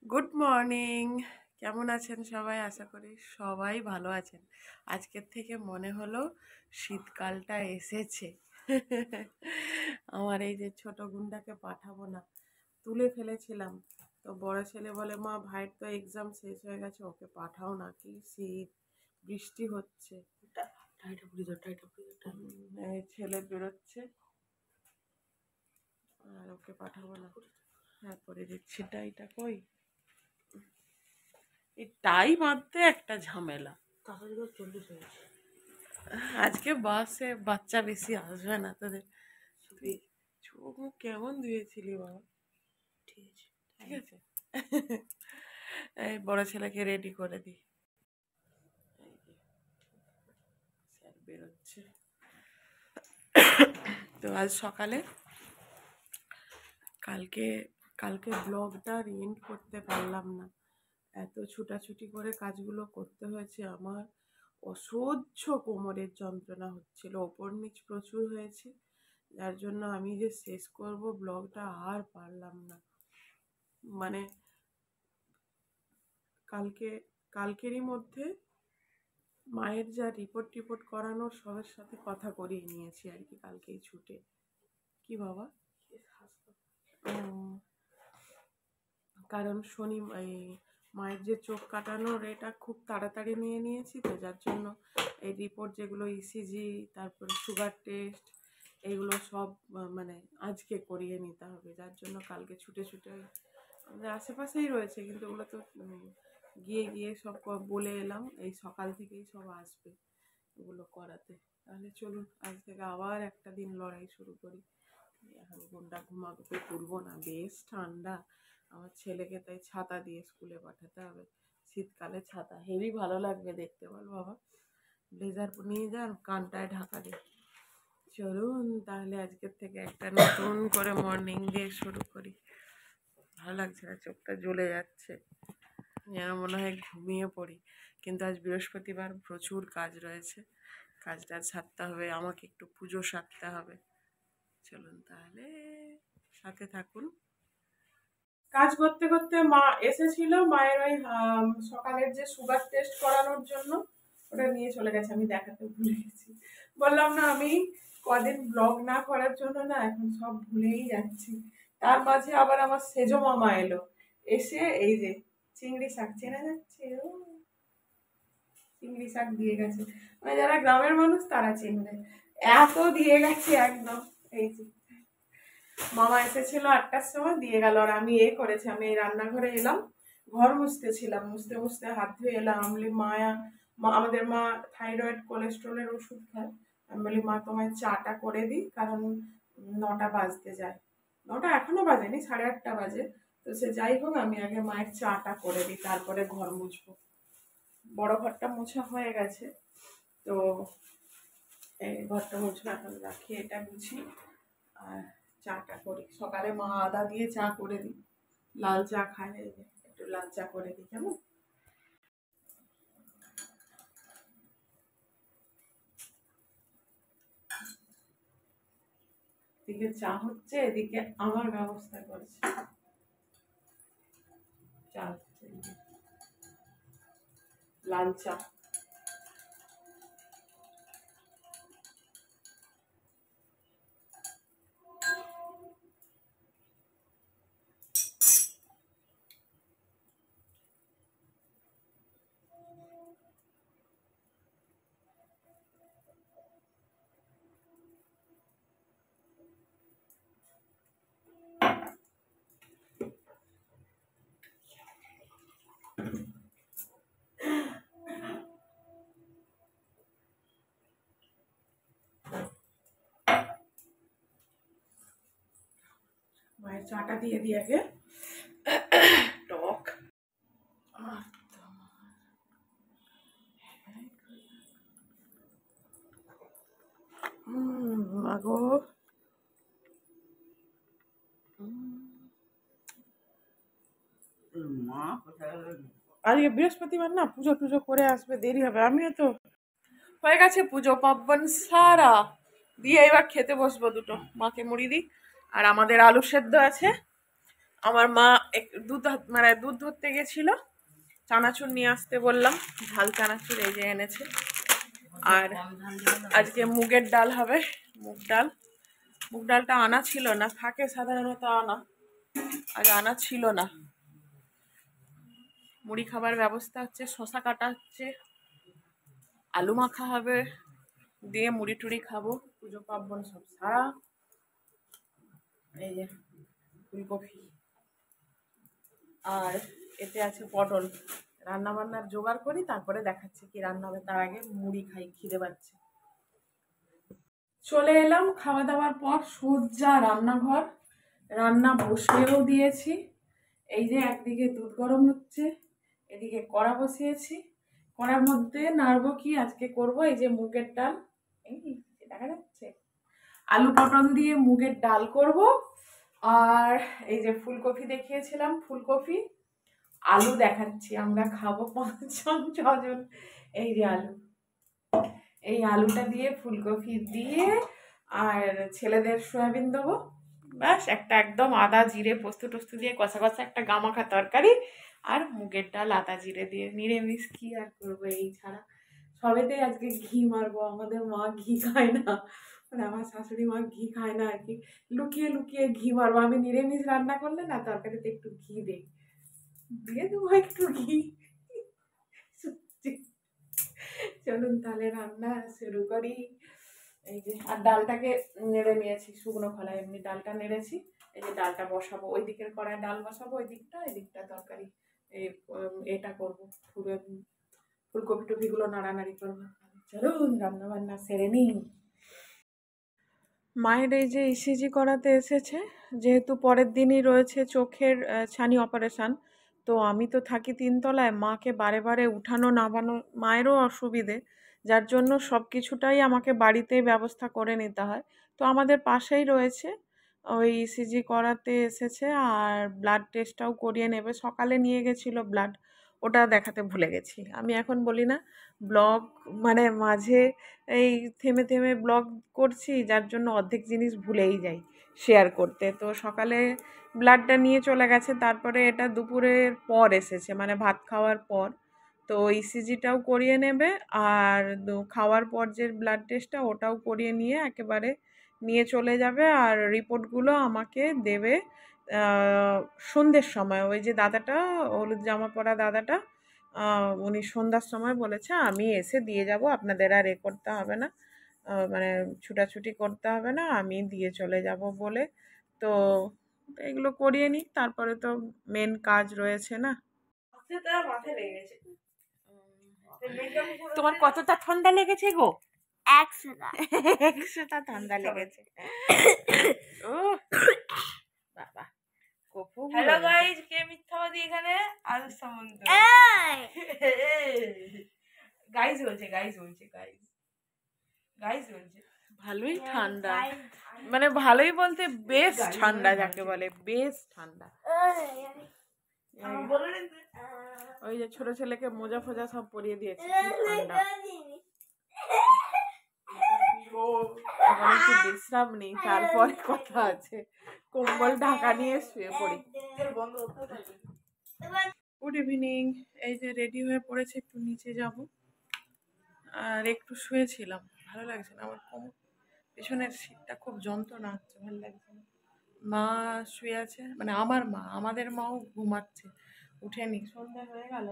Good morning. কেমন আছেন সবাই? আশা করি সবাই ভালো আছেন। আজকের থেকে মনে হলো শীতকালটা এসেছে। আমার এই যে ছোট গুন্ডাকে পাঠাবো না, তুলে ফেলেছিলাম। তো বড় ছেলে বলে, মা ভাইয়ের তো এক্সাম শেষ হয়ে গেছে, ওকে পাঠাও না, কি শীত, বৃষ্টি হচ্ছে। এই ছেলে বেরোচ্ছে আর ওকে পাঠাবো না। হ্যাঁ, পরে দিচ্ছি। টাইটা কই? এই টাই বাঁধতে একটা ঝামেলা। আজকে বাসে বাচ্চা বেশি আসবে না তোদের। তুই চোখ মুখ কেমন ধুয়েছিলি বাবা? ঠিক আছে, ঠিক আছে। এই বড় ছেলেকে রেডি করে দি। এই যে, স্যার বেরোচ্ছে। তো আজ সকালে কালকে কালকে ব্লগটা এন্ড করতে পারলাম না। এত ছুটাছুটি করে কাজগুলো করতে হয়েছে আমার। অসহ্য কোমরের যন্ত্রণা হচ্ছিল, ওপর নিচ প্রচুর হয়েছে, যার জন্য আমি যে শেষ করব ব্লগটা আর পারলাম না। মানে কালকেরই মধ্যে মায়ের যা রিপোর্ট করানোর সবার সাথে কথা করিয়ে নিয়েছি আর কি, কালকেই ছুটে। কি বাবা? কারণ এই মায়ের যে চোখ কাটানোর এটা খুব তাড়াতাড়ি নিয়ে নিয়েছি, তো যার জন্য এই রিপোর্ট যেগুলো ইসিজি, তারপরে সুগার টেস্ট, এইগুলো সব মানে আজকে করিয়ে নিতে হবে। যার জন্য কালকে ছুটে ছুটে আমাদের আশেপাশেই রয়েছে, কিন্তু ওগুলো তো গিয়ে গিয়ে সব বলে এলাম, এই সকাল থেকেই সব আসবে এগুলো করাতে। তাহলে চলুন আজ থেকে আবার একটা দিন লড়াই শুরু করি। এখন ঘুমটা ঘুমাবে, তুলবো না, বেশ ঠান্ডা। আমার ছেলেকে তাই ছাতা দিয়ে স্কুলে পাঠাতে হবে। শীতকালে ছাতা হেভি ভালো লাগবে দেখতে, বল বাবা। ব্লেজার নিয়ে যান, কানটায় ঢাকা দিয়ে। চলুন তাহলে আজকের থেকে একটা নতুন করে মর্নিং দিয়ে শুরু করি। ভালো লাগছে না, চোখটা জ্বলে যাচ্ছে, যেন মনে হয় ঘুমিয়ে পড়ি। কিন্তু আজ বৃহস্পতিবার, প্রচুর কাজ রয়েছে, কাজটা সারতে হবে, আমাকে একটু পুজো সারতে হবে। চলুন তাহলে সাথে থাকুন। কাজ করতে করতে মা এসেছিল, মায়ের ওই সকালের যে সুগার টেস্ট করানোর জন্য ওটা নিয়ে চলে গেছে, আমি দেখাতে ভুলে গেছি। বললাম না, আমি কদিন ব্লগ না করার জন্য না এখন সব ভুলেই যাচ্ছি। তার মাঝে আবার আমার সেজো মামা এলো, এসে এই যে চিংড়ি শাক, চেনা যাচ্ছে, ও চিংড়ি শাক দিয়ে গেছে। মানে যারা গ্রামের মানুষ তারা চিনবে, এত দিয়ে গেছে একদম। এই যে মামা এসেছিল 8টার সময়, দিয়ে গেল। আর আমি করেছি, আমি এই রান্নাঘরে এলাম, ঘর মুছতেছিলাম, মুছতে মুছতে হাত ধুয়ে এলাম। আমি বলি, আমাদের মা থাইরয়েড কোলেস্ট্রলের ওষুধ খায়। আমি বলি, মা তোমায় চাটা করে দিই, কারণ 9টা বাজতে যায়। 9টা এখনো বাজেনি, 8:30 বাজে। তো সে যাই হোক, আমি আগে মায়ের চাটা করে দিই, তারপরে ঘর মুছবো। বড় ঘরটা মোছা হয়ে গেছে, তো এই ঘরটা মুছবো, এখন রাখি, এটা বুঝি আর চাটা করি। সকালে মা আদা দিয়ে চা করে দিই, লাল চা খায়, একটু লাল চা করে দিই, কেমন? এদিকে চা হচ্ছে, এদিকে আমার ব্যবস্থা করছে। চা হচ্ছে, লাল চা। মায়ের চাটা দিয়ে দিই আগে, টক। মাগো, আজকে বৃহস্পতিবার না, পুজো টুজো করে আসবে, দেরি হবে। আমিও তো হয়ে গেছে পুজো পার্বণ সারা দিয়ে, এবার খেতে বসবো। দুটো মাকে মুড়ি দিই, আর আমাদের আলু সেদ্ধ আছে, আমার মা দুধ ধরতে গেছিল, চানাচুর নিয়ে আসতে বললাম, ঝাল চানাচুর এই যে এনেছে। আর আজকে মুগের ডাল হবে, মুগ ডালটা আনা ছিল না, থাকে সাধারণত আনা, আজ আনা ছিল না। মুড়ি খাবার ব্যবস্থা হচ্ছে, শশা কাটা হচ্ছে, আলু মাখা হবে, দিয়ে মুড়ি টুড়ি খাবো, পুজো পার্বণ সব সারা। এই যে ফুলকপি, আর এতে আছে পটল। রান্না বান্নার জোগাড় করি, তারপরে দেখাচ্ছি কি রান্না হবে, তার আগে মুড়ি খাই, খিদে পাচ্ছে। চলে এলাম খাওয়া দাওয়ার পর সোজা রান্নাঘর, রান্না বসিয়েও দিয়েছি। এই যে একদিকে দুধ গরম হচ্ছে, এদিকে কড়া বসিয়েছি, কড়ার মধ্যে নাড়বো কি আজকে করব, এই যে মুগের ডাল, এই দেখা যাচ্ছে, আলু পটল দিয়ে মুগের ডাল করব। আর এই যে ফুলকপি দেখিয়েছিলাম, ফুলকপি, আলু দেখাচ্ছি, আমরা খাবো 5-6 জন। এই যে আলু, এই আলুটা দিয়ে ফুলকপি দিয়ে আর ছেলেদের সয়াবিন দেবো, ব্যাস একটা একদম আদা জিরে পোস্ত টোস্ত দিয়ে কষা কষা একটা গামাখা তরকারি। আর মুগের ডাল আদা জিরে দিয়ে, নিরামিষ কি আর করবো এই ছাড়া। সবেতেই আজকে ঘি মারবো, আমাদের মা ঘি খায় না, মানে আমার শাশুড়ি মা ঘি খায় না আর কি, লুকিয়ে লুকিয়ে ঘি মারবো। আমি নিরামিষ রান্না করলে না তরকারিতে একটু ঘি দিই, দিয়ে দেবো একটু ঘি। চলুন তাহলে রান্না শুরু করি। এই যে আর ডালটাকে নেড়ে নিয়েছি, শুকনো খোলা এমনি ডালটা নেড়েছি। এই যে ডালটা বসাবো, ওই দিকের কড়ায় ডাল বসাবো, ওই দিকটা এদিকটা তরকারি এটা করবো, ফুলকপি টপিগুলো নাড়ানাড়ি করবো। চলুন রান্না বান্না সেরে নিই। মায়ের এই যে ইসিজি করাতে এসেছে, যেহেতু পরের দিনই রয়েছে চোখের ছানি অপারেশান, তো আমি তো থাকি 3তলায়, মাকে বারে বারে উঠানো নামানো মায়েরও অসুবিধে, যার জন্য সব কিছুটাই আমাকে বাড়িতেই ব্যবস্থা করে নিতে হয়। তো আমাদের পাশেই রয়েছে, ওই ইসিজি করাতে এসেছে, আর ব্লাড টেস্টটাও করিয়ে নেবে। সকালে নিয়ে গেছিলো ব্লাড, ওটা দেখাতে ভুলে গেছি। আমি এখন বলি না, ব্লগ মানে মাঝে এই থেমে থেমে ব্লগ করছি, যার জন্য অর্ধেক জিনিস ভুলেই যাই শেয়ার করতে। তো সকালে ব্লাডটা নিয়ে চলে গেছে, তারপরে এটা দুপুরের পর এসেছে, মানে ভাত খাওয়ার পর। তো ইসিজিটাও করিয়ে নেবে, আর খাওয়ার পর যে ব্লাড টেস্টটা ওটাও করিয়ে নিয়ে একেবারে নিয়ে চলে যাবে। আর রিপোর্টগুলো আমাকে দেবে সন্ধ্যের সময়। ওই যে দাদাটা, হলুদ জামা পরা দাদাটা, উনি সন্ধ্যার সময় বলেছে আমি এসে দিয়ে যাব, আপনাদের আর এ করতে হবে না, মানে ছুটাছুটি করতে হবে না, আমি দিয়ে চলে যাব বলে। তো এগুলো করিয়ে নিই, তারপরে তো মেন কাজ রয়েছে না। তোমার কতটা ঠান্ডা লেগেছে গো? 100টা ঠান্ডা লেগেছে। ও বাবা, হ্যালো গাইস, কে মিথ্যাবাদী এখানে? আলু সামন্ত গাইস বলছে ভালোই ঠান্ডা, মানে ভালোই বলতে বেশ ঠান্ডা, যাকে বলে বেশ ঠান্ডা। ওই যে ছোট ছেলেকে মোজা ফোজা সব পরিয়ে দিয়েছে, ঠান্ডা। এখন একটু বিশ্রাম নেই, তারপরে কথা আছে, কম্বল ঢাকা নিয়ে শুয়ে পড়ি। গুড ইভিনিং, এই যে রেডি হয়ে পড়েছে, একটু নিচে যাব। আর একটু শুয়েছিলাম, ভালো লাগছে না, আমার কোমর পেছনের সিটটা খুব যন্ত্রণা হচ্ছে, ভালো লাগছে না। মা শুয়ে আছে, মানে আমার মা, আমাদের মাও ঘুমাচ্ছে, উঠেনি, সন্ধ্যা হয়ে গেল।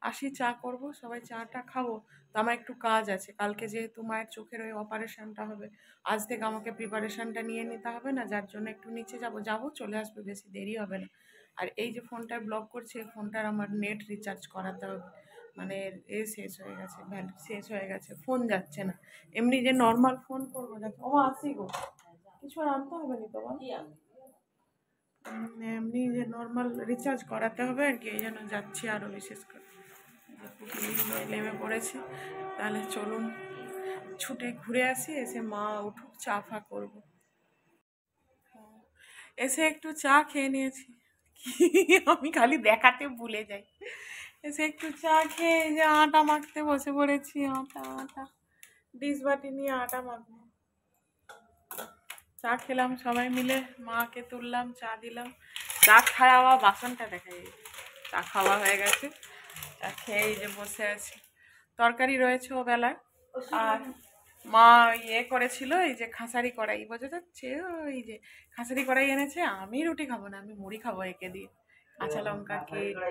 আসি চা করব, সবাই চাটা খাবো। তো আমার একটু কাজ আছে, কালকে যেহেতু মায়ের চোখের ওই অপারেশনটা হবে, আজ থেকে আমাকে প্রিপারেশনটা নিয়ে নিতে হবে না, যার জন্য একটু নিচে যাব, চলে আসবে, বেশি দেরি হবে না। আর এই যে ফোনটায় ব্লগ করছে, এই ফোনটার আমার নেট রিচার্জ করাতে হবে, মানে শেষ হয়ে গেছে, ভ্যালু শেষ হয়ে গেছে, ফোন যাচ্ছে না। এমনি যে নর্মাল ফোন করবো, দেখো ও আসি গো, কিছু আর আনতে হবে না তোমার, এমনি যে নর্মাল রিচার্জ করাতে হবে আর কি, এই জন্য যাচ্ছি আরও বিশেষ করে। নেমে পড়েছি, তাহলে চলুন ছুটে ঘুরে আসি, এসে মা উঠুক চা ফা করবো। এসে একটু চা খেয়ে নিয়েছি, আমি খালি দেখাতে ভুলে যাই। এসে একটু চা খেয়ে যে আটা মাখতে বসে পড়েছি, আটা ডিশ বাটি নিয়ে আটা মাখবো। চা খেলাম সবাই মিলে, মাকে তুললাম, চা দিলাম, চা খাওয়া বাসনটা দেখাই, চা খাওয়া হয়ে গেছে, চা খেয়ে এই যে বসে আছি। তরকারি রয়েছে ও বেলায়, আর মা ইয়ে করেছিল এই যে খাসারি কড়াই, বোঝা যাচ্ছে ওই যে খাসারি কড়াই এনেছে। আমি রুটি খাবো না, আমি মুড়ি খাবো একে দিয়ে, কাঁচা লঙ্কা কেটে।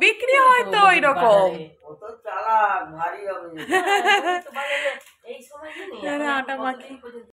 বিক্রি হয় তো ওই রকম আটা মাখি।